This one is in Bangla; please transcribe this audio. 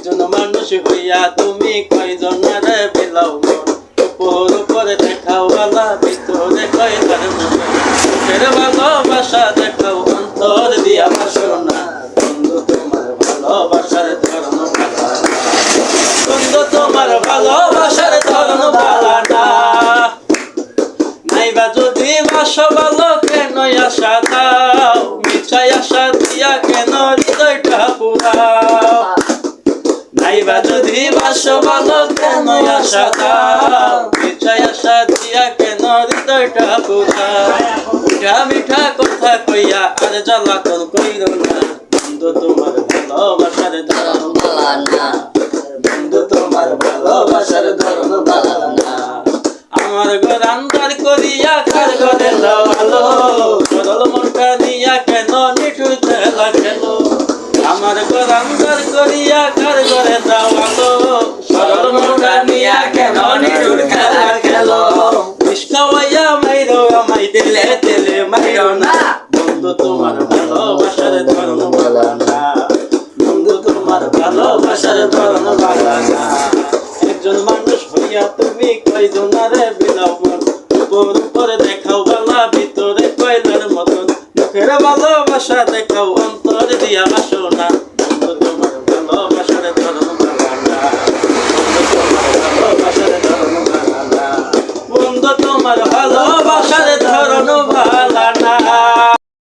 একজন মানুষ হইয়া তুমি কয়জনারে বিলাও মন উপর উপরে দেখাও বালা ভিতরে কয়টার মন মুখের ভালোবাসা দেখাও অন্তর দিয়া বাসো না বন্ধু তোমার ভালোবাসার ধরন বালা না বন্ধু তোমার ভালোবাসার ধরন বালা না নাইবা যদি বাসো ভালো কেন আশা দাও মিছাই আশা দিয়া কেন হৃদয়টা পুরাও নাইবা যদি বাসো ভালো কেন আশা দাও মিছাই আশা দিয়া কেন হৃদয়টা পুরাও মিঠা মিঠা কথা কইয়া আর জ্বালাতন কইরো না বন্ধু তোমার ভালোবাসার ধরন বালা না বন্ধু তোমার ভালোবাসার ধরন বালা না আমার ঘর আন্দার করিয়া কার ঘরে লাগালো সরল মনটা নিয়া কেন নিঠুর খেলা খেলো আমার ঘর আন্দার করিয়া কার ঘরে যাওয়ালো সরল মনটা নিয়া কেন নিঠুর খেলা খেলো নিষ্কাওয়াইয়া মাইরো আমায় দিলে দিলে মাইরো না বন্ধু তোমার ভালোবাসার ধরন বালা না বন্ধু তোমার ভালোবাসার ধরন বালা না একজন মানুষ হইয়া তুমি কয়জনারে বিলাও মন উপর উপরে দেখাও বালা ভিতরে কয়লার মতন মুখের ভালোবাসা দেখাও অন্তর দিয়া